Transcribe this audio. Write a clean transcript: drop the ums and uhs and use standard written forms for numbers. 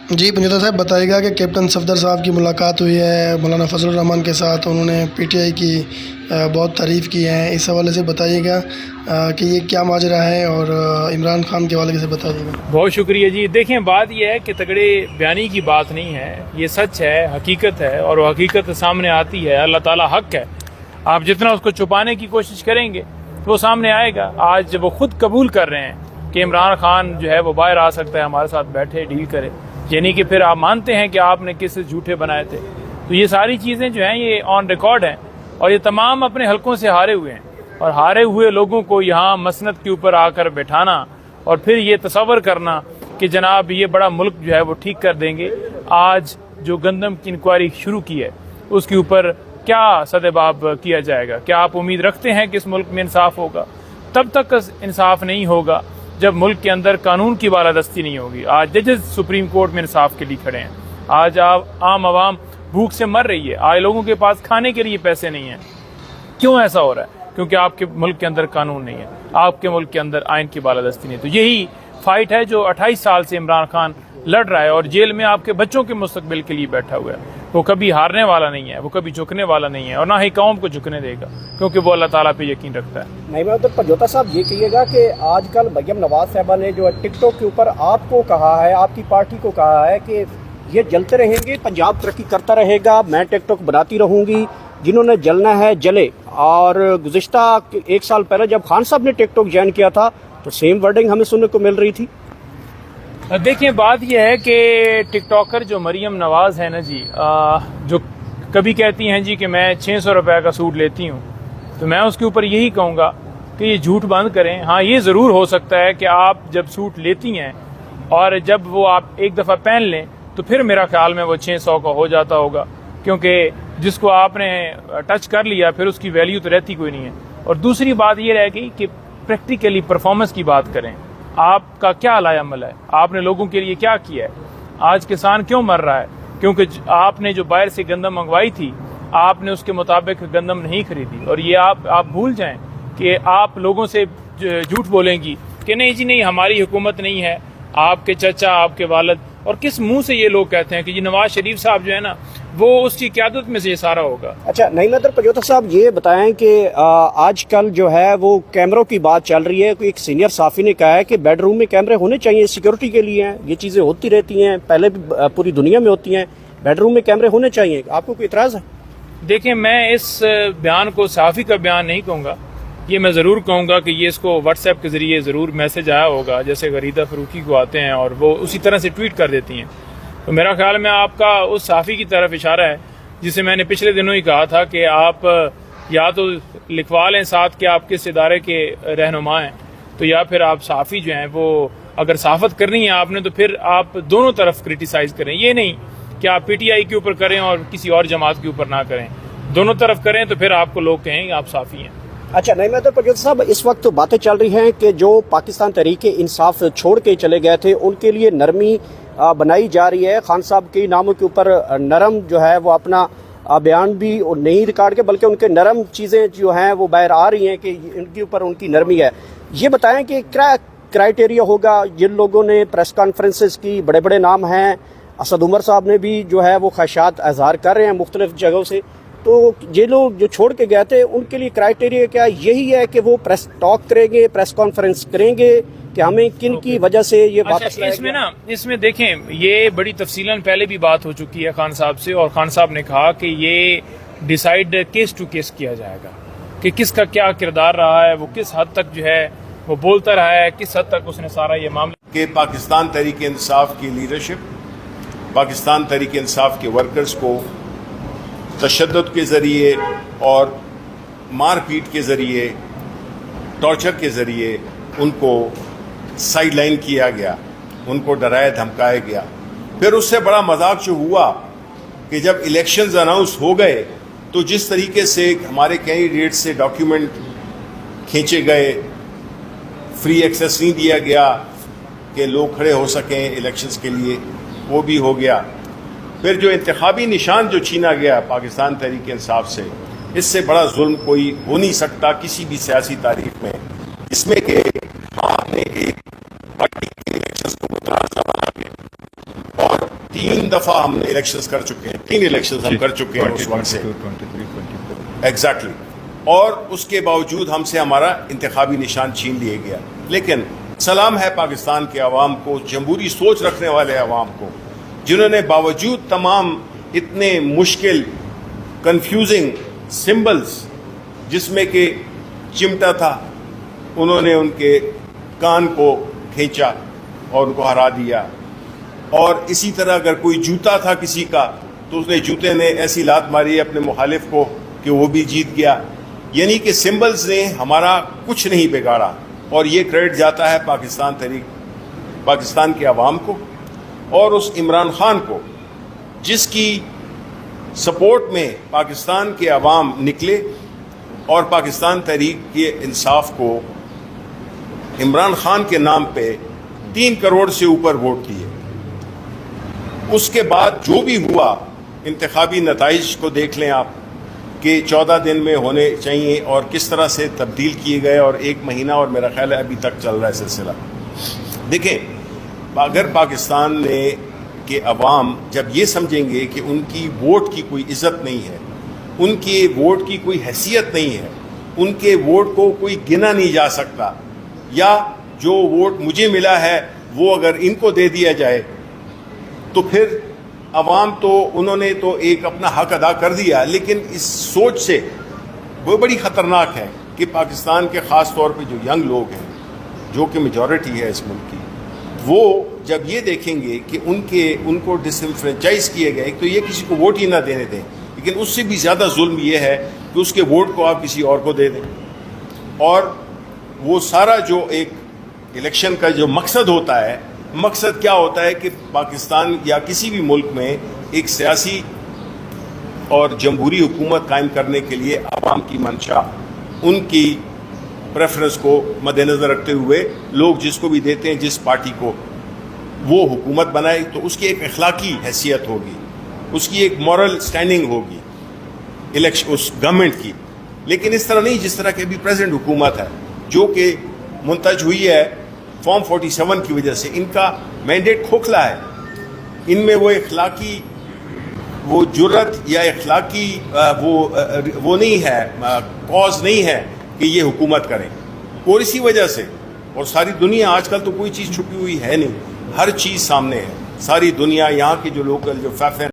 جی پنجوتا صاحب بتائے گا کہ کیپٹن صفدر صاحب کی ملاقات ہوئی ہے مولانا فضل الرحمان کے ساتھ، انہوں نے پی ٹی آئی کی بہت تعریف کی ہے، اس حوالے سے بتائیے گا کہ یہ کیا ماجرا ہے، اور عمران خان کے حوالے سے بتائیے گا۔ بہت شکریہ جی۔ دیکھیں بات یہ ہے کہ تگڑے بیانی کی بات نہیں ہے، یہ سچ ہے، حقیقت ہے، اور وہ حقیقت سامنے آتی ہے۔ اللہ تعالیٰ حق ہے، آپ جتنا اس کو چھپانے کی کوشش کریں گے تو وہ سامنے آئے گا۔ آج جب وہ خود قبول کر رہے ہیں کہ عمران خان جو ہے وہ باہر آ سکتا ہے، ہمارے ساتھ بیٹھے ڈیل کرے، یعنی کہ پھر آپ مانتے ہیں کہ آپ نے کس جھوٹے بنائے تھے، تو یہ ساری چیزیں جو ہیں یہ آن ریکارڈ ہیں، اور یہ تمام اپنے حلقوں سے ہارے ہوئے ہیں، اور ہارے ہوئے لوگوں کو یہاں مسند کے اوپر آ کر بٹھانا اور پھر یہ تصور کرنا کہ جناب یہ بڑا ملک جو ہے وہ ٹھیک کر دیں گے۔ آج جو گندم کی انکوائری شروع کی ہے اس کے اوپر کیا سدباب کیا جائے گا؟ کیا آپ امید رکھتے ہیں کہ اس ملک میں انصاف ہوگا؟ تب تک انصاف نہیں ہوگا جب ملک کے اندر قانون کی بالادستی نہیں ہوگی۔ آج ججز سپریم کورٹ میں انصاف کے لیے کھڑے ہیں، آج عام عوام بھوک سے مر رہی ہے، آج لوگوں کے پاس کھانے کے لیے پیسے نہیں ہیں۔ کیوں ایسا ہو رہا ہے؟ کیونکہ آپ کے ملک کے اندر قانون نہیں ہے، آپ کے ملک کے اندر آئین کی بالادستی نہیں ہے۔ تو یہی فائٹ ہے جو 28 سال سے عمران خان لڑ رہا ہے، اور جیل میں آپ کے بچوں کے مستقبل کے لیے بیٹھا ہوا ہے۔ وہ کبھی ہارنے والا نہیں ہے، وہ کبھی جھکنے والا نہیں ہے، اور نہ ہی قوم کو جھکنے دے گا، کیونکہ وہ اللہ تعالیٰ پہ یقین رکھتا ہے۔ نہیں میں پنجوتا صاحب یہ کہیے گا کہ آج کل مریم نواز صاحبہ نے جو ٹک ٹاک کے اوپر آپ کو کہا ہے، آپ کی پارٹی کو کہا ہے کہ یہ جلتے رہیں گے، پنجاب ترقی کرتا رہے گا، میں ٹک ٹاک بناتی رہوں گی، جنہوں نے جلنا ہے جلے۔ اور گزشتہ 1 سال پہلے جب خان صاحب نے ٹک ٹاک جوائن کیا تھا تو سیم ورڈنگ ہمیں سننے کو مل رہی تھی۔ دیکھیں بات یہ ہے کہ ٹک ٹاکر جو مریم نواز ہے نا جی، جو کبھی کہتی ہیں جی کہ میں 600 روپے کا سوٹ لیتی ہوں، تو میں اس کے اوپر یہی کہوں گا کہ یہ جھوٹ بند کریں۔ ہاں یہ ضرور ہو سکتا ہے کہ آپ جب سوٹ لیتی ہیں اور جب وہ آپ ایک دفعہ پہن لیں تو پھر میرا خیال میں وہ 600 کا ہو جاتا ہوگا، کیونکہ جس کو آپ نے ٹچ کر لیا پھر اس کی ویلیو تو رہتی کوئی نہیں ہے۔ اور دوسری بات یہ رہ گئی کہ پریکٹیکلی پرفارمنس کی بات کریں، آپ کا کیا عمل عمل ہے، آپ نے لوگوں کے لیے کیا کیا ہے؟ آج کسان کیوں مر رہا ہے؟ کیونکہ آپ نے جو باہر سے گندم منگوائی تھی آپ نے اس کے مطابق گندم نہیں خریدی، اور یہ آپ بھول جائیں کہ آپ لوگوں سے جھوٹ بولیں گی کہ نہیں جی نہیں ہماری حکومت نہیں ہے، آپ کے چچا آپ کے والد، اور کس منہ سے یہ لوگ کہتے ہیں کہ جی نواز شریف صاحب جو ہے نا وہ اس کی قیادت میں سے یہ سارا ہوگا۔ اچھا نہیں پنجوتا صاحب یہ بتائیں کہ آج کل جو ہے وہ کیمروں کی بات چل رہی ہے، ایک سینئر صحافی نے کہا ہے کہ بیڈ روم میں کیمرے ہونے چاہیے، سیکیورٹی کے لیے ہیں، یہ چیزیں ہوتی رہتی ہیں، پہلے بھی پوری دنیا میں ہوتی ہیں، بیڈ روم میں کیمرے ہونے چاہیے، آپ کو کوئی اعتراض ہے؟ دیکھیں میں اس بیان کو صحافی کا بیان نہیں کہوں گا، یہ میں ضرور کہوں گا کہ یہ اس کو واٹس ایپ کے ذریعے ضرور میسج آیا ہوگا، جیسے غریدہ فروخی کو آتے ہیں اور وہ اسی طرح سے ٹویٹ کر دیتی ہیں۔ تو میرا خیال میں آپ کا اس صحافی کی طرف اشارہ ہے جسے میں نے پچھلے دنوں ہی کہا تھا کہ آپ یا تو لکھوا لیں ساتھ کہ آپ کس ادارے کے رہنما ہیں، تو یا پھر آپ صحافی جو ہیں وہ اگر صحافت کرنی ہے آپ نے تو پھر آپ دونوں طرف کرٹیسائز کریں، یہ نہیں کہ آپ پی ٹی آئی کے اوپر کریں اور کسی اور جماعت کے اوپر نہ کریں، دونوں طرف کریں تو پھر آپ کو لوگ کہیں گے آپ صحافی ہیں۔ اچھا نہیں پنجوتا صاحب اس وقت باتیں چل رہی ہیں کہ جو پاکستان تحریک انصاف چھوڑ کے چلے گئے تھے ان کے لیے نرمی بنائی جا رہی ہے، خان صاحب کے ناموں کے اوپر نرم جو ہے وہ اپنا بیان بھی نہیں ریکارڈ کے بلکہ ان کے نرم چیزیں جو ہیں وہ باہر آ رہی ہیں کہ ان کے اوپر ان کی نرمی ہے۔ یہ بتائیں کہ کیا کرائٹیریا ہوگا؟ جن لوگوں نے پریس کانفرنسز کی، بڑے بڑے نام ہیں، اسد عمر صاحب نے بھی جو ہے وہ خواہشات اظہار کر رہے ہیں مختلف جگہوں سے، تو یہ لوگ جو چھوڑ کے گئے تھے ان کے لیے کرائٹیریا کیا یہی ہے کہ وہ پریس ٹاک کریں گے، پریس کانفرنس کریں گے کہ ہمیں کن کی وجہ سے یہ واپس لائے گا؟ اس میں دیکھیں یہ بڑی تفصیلاً پہلے بھی بات ہو چکی ہے خان صاحب سے، اور خان صاحب نے کہا کہ یہ ڈیسائیڈ کیس ٹو کیس کیا جائے گا کہ کس کا کیا کردار رہا ہے، وہ کس حد تک جو ہے وہ بولتا رہا ہے، کس حد تک اس نے سارا یہ معاملہ کہ پاکستان تحریک انصاف کی لیڈرشپ پاکستان تحریک انصاف کے ورکرز کو تشدد کے ذریعے اور مار پیٹ کے ذریعے، ٹارچر کے ذریعے ان کو سائیڈ لائن کیا گیا، ان کو ڈرایا دھمکایا گیا۔ پھر اس سے بڑا مذاق جو ہوا کہ جب الیکشنز اناؤنس ہو گئے تو جس طریقے سے ہمارے کینڈیڈیٹ سے ڈاکیومنٹ کھینچے گئے، فری ایکسیس نہیں دیا گیا کہ لوگ کھڑے ہو سکیں الیکشنز کے لیے، وہ بھی ہو گیا۔ پھر جو انتخابی نشان جو چھینا گیا پاکستان تحریک انصاف سے، اس سے بڑا ظلم کوئی ہو نہیں سکتا کسی بھی سیاسی تاریخ میں، اس میں کہ آپ نے ایک پارٹی کے الیکشنز کو متنازع بنا کے اور 3 دفعہ ہم نے الیکشنز کر چکے ہیں, 3 الیکشنز ہم کر چکے ہیں اس وقت سے ایگزیکٹلی, اور اس کے باوجود ہم سے ہمارا انتخابی نشان چھین لیا گیا. لیکن سلام ہے پاکستان کے عوام کو, جمہوری سوچ رکھنے والے عوام کو, جنہوں نے باوجود تمام اتنے مشکل کنفیوزنگ سمبلز جس میں کہ چمٹا تھا, انہوں نے ان کے کان کو کھینچا اور ان کو ہرا دیا. اور اسی طرح اگر کوئی جوتا تھا کسی کا تو اس نے جوتے نے ایسی لات ماری اپنے مخالف کو کہ وہ بھی جیت گیا. یعنی کہ سمبلز نے ہمارا کچھ نہیں بگاڑا, اور یہ کریڈٹ جاتا ہے پاکستان کے عوام کو اور اس عمران خان کو جس کی سپورٹ میں پاکستان کے عوام نکلے اور پاکستان تحریک کے انصاف کو عمران خان کے نام پہ 3 کروڑ سے اوپر ووٹ دیے. اس کے بعد جو بھی ہوا, انتخابی نتائج کو دیکھ لیں آپ کہ 14 دن میں ہونے چاہیے اور کس طرح سے تبدیل کیے گئے, اور 1 مہینہ اور میرا خیال ہے ابھی تک چل رہا ہے سلسلہ. دیکھیں, اگر پاکستان کے عوام جب یہ سمجھیں گے کہ ان کی ووٹ کی کوئی عزت نہیں ہے, ان کے ووٹ کی کوئی حیثیت نہیں ہے, ان کے ووٹ کو کوئی گنا نہیں جا سکتا, یا جو ووٹ مجھے ملا ہے وہ اگر ان کو دے دیا جائے, تو پھر عوام تو انہوں نے تو ایک اپنا حق ادا کر دیا. لیکن اس سوچ سے وہ بڑی خطرناک ہے کہ پاکستان کے خاص طور پہ جو ینگ لوگ ہیں, جو کہ میجورٹی ہے اس ملک کی, وہ جب یہ دیکھیں گے کہ ان کو ڈس انفرینچائز کیے گئے, تو یہ کسی کو ووٹ ہی نہ دینے دیں. لیکن اس سے بھی زیادہ ظلم یہ ہے کہ اس کے ووٹ کو آپ کسی اور کو دے دیں. اور وہ سارا جو ایک الیکشن کا جو مقصد ہوتا ہے, مقصد کیا ہوتا ہے کہ پاکستان یا کسی بھی ملک میں ایک سیاسی اور جمہوری حکومت قائم کرنے کے لیے عوام کی منشا, ان کی پریفرنس کو مد نظر رکھتے ہوئے لوگ جس کو بھی دیتے ہیں, جس پارٹی کو, وہ حکومت بنائے, تو اس کی ایک اخلاقی حیثیت ہوگی, اس کی ایک مورل سٹینڈنگ ہوگی الیکشن اس گورنمنٹ کی. لیکن اس طرح نہیں جس طرح کہ ابھی پریزنٹ حکومت ہے جو کہ منتج ہوئی ہے فارم 47 کی وجہ سے. ان کا مینڈیٹ کھوکھلا ہے, ان میں وہ اخلاقی وہ جرت یا اخلاقی وہ نہیں ہے, کاز نہیں ہے کہ یہ حکومت کریں. اور اسی وجہ سے, اور ساری دنیا آج کل تو کوئی چیز چھپی ہوئی ہے نہیں, ہر چیز سامنے ہے, ساری دنیا, یہاں کی جو لوکل جو